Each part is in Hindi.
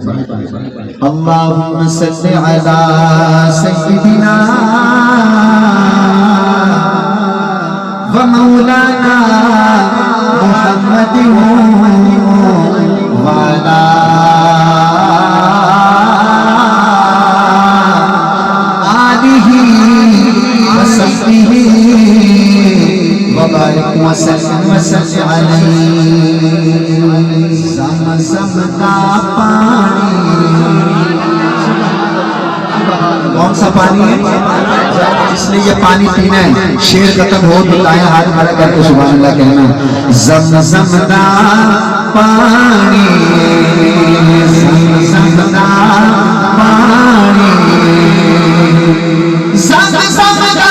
अल्लाहुम्मा सल्लि अला सय्यिदिना व मौलाना मुहम्मदिन व अला आलिहि व सहबिहि व बारिक व सल्लि अलैहि। ज़मज़म का पानी कौन सा पानी है जिसने ये पानी पीना है? शेर खत्म हो तो दाया हाथ खड़ा करके सुभान अल्लाह कहना। ज़मज़म का पानी, ज़मज़म का पानी, ज़मज़म का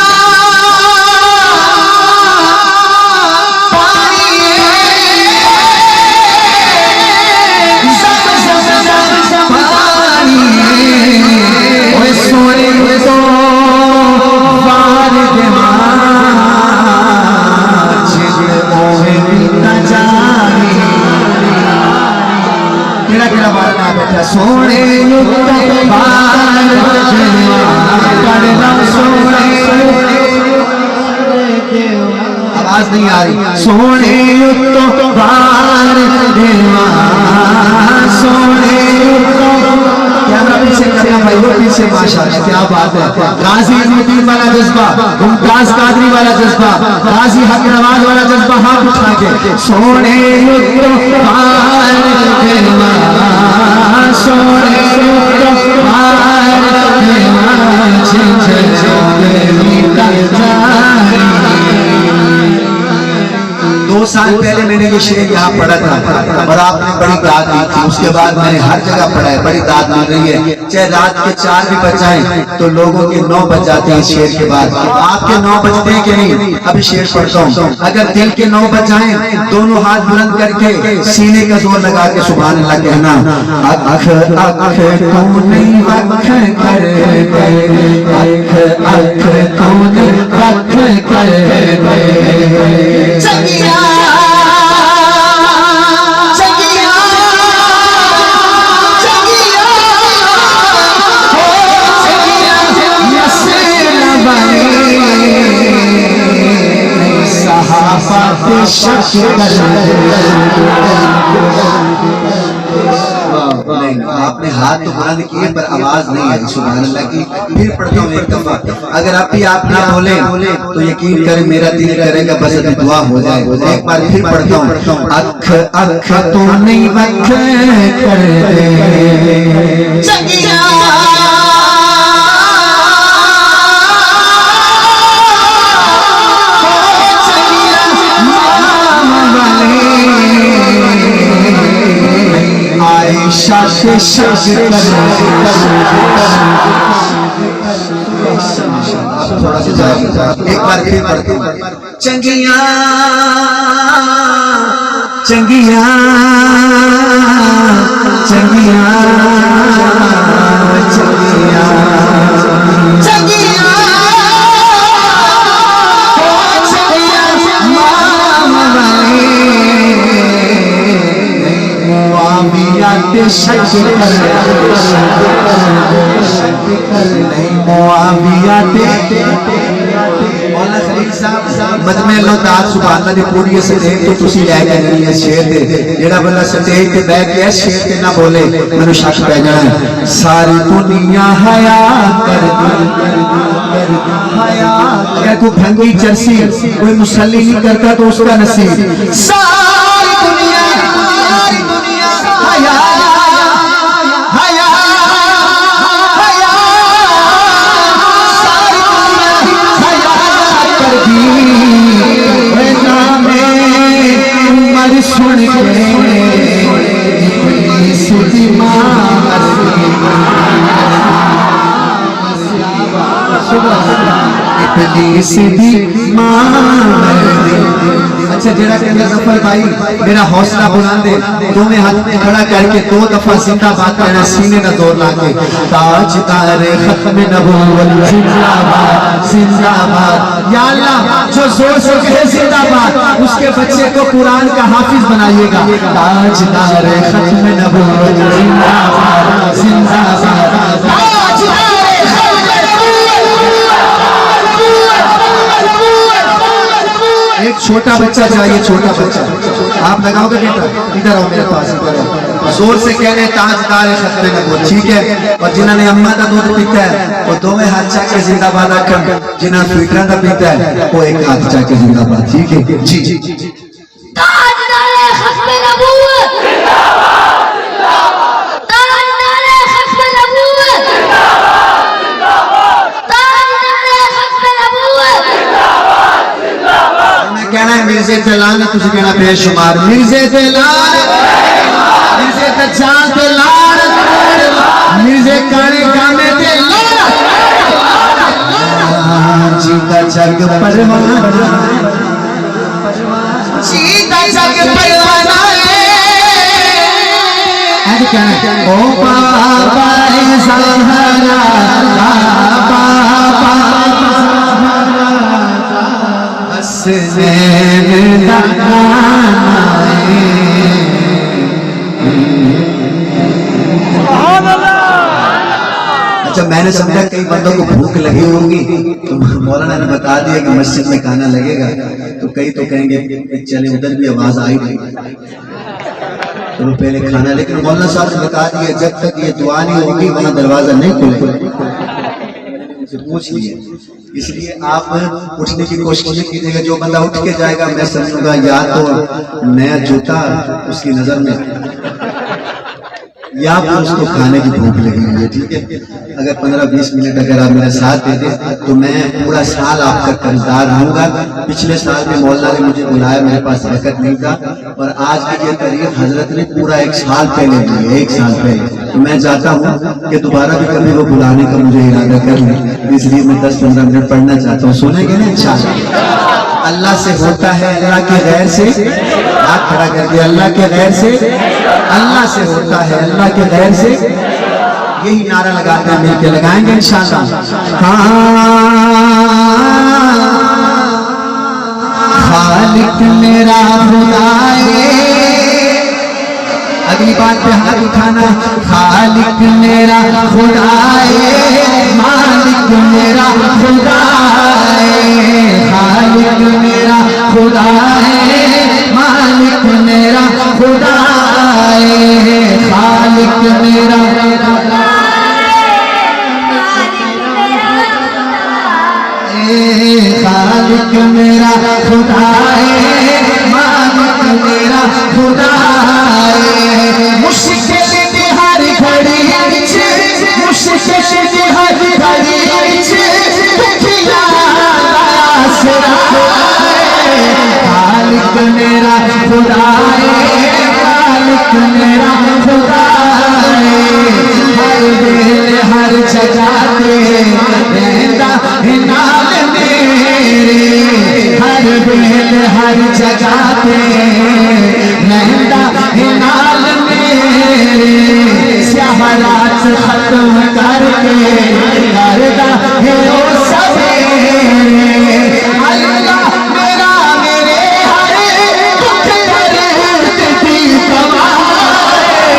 सोने आवाज नहीं आ रही। सोने तो बार सोने कैमरा पीछे करना भाई, वो पीछे माशाअल्लाह क्या बात है। गाजी इज़्ज़ुद्दीन वाला जज्बा, मुमताज कादरी वाला जज्बा, गाजी हक नवाज वाला जज्बा हाथ उठा के सोने तो बार सोने दो साल पहले मैंने ये शेर यहाँ पढ़ा था और आपने बड़ी दाद दी थी। उसके बाद मैंने हर जगह पढ़ा है, बड़ी दाद मिल रही है। चाहे रात के 4 भी बज जाए तो लोगों के 9 बज जाते हैं शेर के बाद। आपके 9 बजते हैं कि नहीं? अभी शेर पढ़ता हूँ। अगर दिल के 9 बज जाए दोनों हाथ बुलंद करके सीने का जोर लगा के सुभान अल्लाह कहना। अख अख तूने वख कर दे, अख अख तूने वख कर दे, चकिया चकिया चकिया हो चकिया नसीब बनी सहाफत शक्कर। आपने हाथ तो बुलंद किए पर आवाज नहीं आई सुभान अल्लाह की। फिर पढ़ता हूँ एक दफा। अगर आप भी आप ना बोले तो यकीन करें मेरा दिल करेगा बस अभी दुआ हो जाए। एक बार फिर पढ़ता हूँ। अख अख तो नहीं वख कर दे, चकिया आयशा से थोड़ा सा एक बार फिर पढ़ते हैं। चंगिया चंगिया चंगिया चंगिया चंगिया मजमे लो ताज सुभान अल्लाह दी पूरी स्टेज तो तुसी ले के गई है शेर दे। जेड़ा बंदा स्टेज पे बैठ के शेर ते ना बोले मैनू शक पै जाना। सारी दुनिया हया कर हया क्या कोई भंगी चरसी कोई मुसल्ली नहीं करता तो उसका नसीब। सारी दुनिया हया हया हया सारी दुनिया हया कर दी नामे उमर सुन के सुधी मार सीधी मार। अच्छा जेड़ा कहंदा सफर भाई मेरा हौसला बुलंद है, दोवें हाथ में खड़ा करके 2 दफा जिंदाबाद कहना सीने का जोर लाके। ताजदार खत्म नबूवत जिंदाबाद जिंदाबाद। या अल्लाह जो जोर से कहे जिंदाबाद उसके बच्चे को कुरान का हाफिज बनाइएगा। ताजदार खत्म नबूवत जिंदाबाद छोटा बच्चा चाहिए, छोटा बच्चा आप लगाओगे बेटा? इधर आओ मेरे पास, इधर आओ। जोर से कह रहे ताजदार खत्मे नबूवत, ठीक है। और जिन्होंने अम्मा का दूध पीता है वो दो में हाथ चाके जिंदाबाद आकर, जिन्होंने फिल्टर का पीता है वो एक हाथ चाके जिंदाबाद, ठीक है जी जी जी। कहना है मिर्जे दलाल ने, तुझे कहना बेशुमार मिर्जे दलाल, मिर्जे दज्जाल दलाल, मिर्जे काने गाने दलाल, जीता जग परवाना, जीता जग परवाना है। ओ बाबा ज़हरा, बाबा अच्छा, मैंने समझा कई बंदों को भूख लगी होगी तो मौलाना ने बता दिया कि मस्जिद में खाना लगेगा, तो कई तो कहेंगे चले उधर भी आवाज आई नहीं तो पहले खाना, लेकिन मौलाना साहब ने बता दिया जब तक ये दुआ नहीं होगी वहां दरवाजा नहीं खुलेगा, पूछ लिए। इसलिए आप उठने की कोशिश नहीं कीजिएगा, जो बंदा उठ के जाएगा मैं समझूंगा या तो नया जूता उसकी नजर में, या फिर उसको खाने की भूख लगी हुई है, ठीक है। अगर 15-20 मिनट अगर आप मेरा साथ दे दें तो मैं पूरा साल आपका कर्जदार रहूंगा। पिछले साल में मौलाना ने मुझे बुलाया, मेरे पास वक़्त नहीं था, और आज की ये तारीख हजरत ने पूरा 1 साल पहले दी है, 1 साल पहले। तो मैं चाहता हूँ कि दोबारा भी कभी वो बुलाने का मुझे इरादा कर लें, इसलिए मैं 10-15 मिनट पढ़ना चाहता हूँ। सुनेंगे ना इंशाअल्लाह? अल्लाह से होता है, अल्लाह के गैर से, हाथ खड़ा करके, अल्लाह के गैर से, अल्लाह से होता है, अल्लाह के गैर से, यही नारा लगाते हैं, मिलके लगाएंगे इंशाअल्लाह। खालिक मेरा खुदाए, अगली बात पे हाथ उठाना, खालिक मेरा खुदाए, मालिक मेरा खुदाए, खालिक मेरा खुदाए, मालिक मेरा खुदाए, खालिक मेरा खालिक मेरा खुदाए, मालिक मेरा खुदाए, मुश्किल की हर घड़ी मुश्किल की हर घड़ी खालिक मेरा खुदाए, मालिक मेरा खुदाए, हर बेल हर जगह पे रहता है नाल मेरे, हर बेल हर जगह पे रहता है नाल मेरे, स्याह रात खत्म करके करता है ओ सवेरे, अल्लाह मेरा मेरे हर दुख दर्द की दवाए,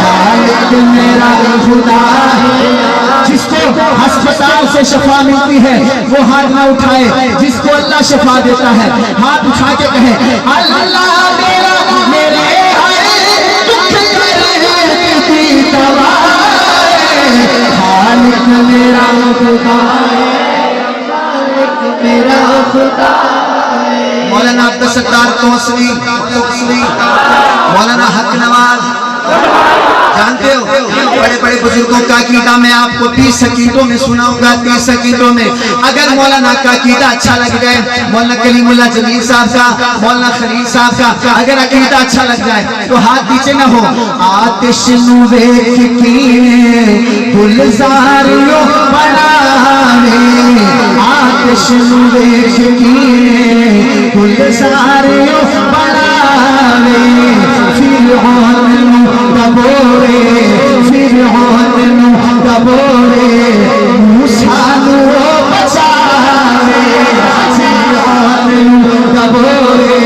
खालिक मेरा खुदा है। जिसको अस्पताल से शफा मिलती है वो हाथ ना उठाए, जिसको अल्लाह शफा देता है हाथ उठा के कहे अल्लाह मेरा मेरे हर दुख दर्द की दवाए, खालिक मेरा खुदा है, खालिक मेरा खुदा है। मौलाना अब्दुल सत्तार तौसरी, मौलाना हक नवाज, जानते हो बड़े बड़े बुजुर्गों का अकीदा मैं आपको 30 सकीतों में सुनाऊंगा, 30 सकीतों में। अगर मौलाना का अकीदा अच्छा लग जाए, मौलाना कलीमुल्लाह जमील साहब का, मौलाना खलील साहब का अगर अकीदा अच्छा लग जाए तो हाथ नीचे न हो। आतिश नु वेख के गुलजारियों बनावे, आतिश नु वेख के गुलजारियों बनावे, फिरौन नु दबोरे, फिरौन नु दबोरे, मूसा नु बचावे, फिरौन नु दबोरे,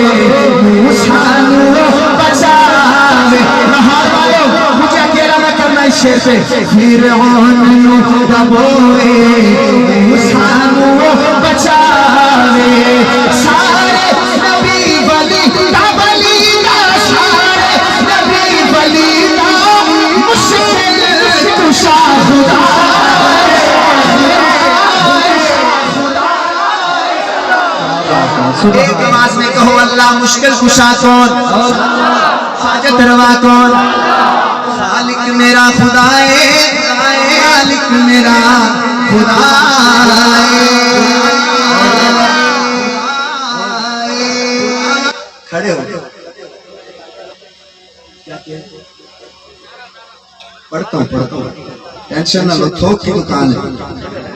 मूसा नु बचावे। नहार वालों मुझे अकेला न करना इस शेर पे, फिरौन नु दबोरे, मूसा नु बचावे, सारे नबी एक आवाज में कहो अल्लाह। मुश्किल कुशा कौन? हाजत रवा कौन? खालिक मेरा खुदाए, खालिक मेरा खुदाए। खड़े हो, पढ़ता हूँ टेंशन ना लो, थोक की दुकान है।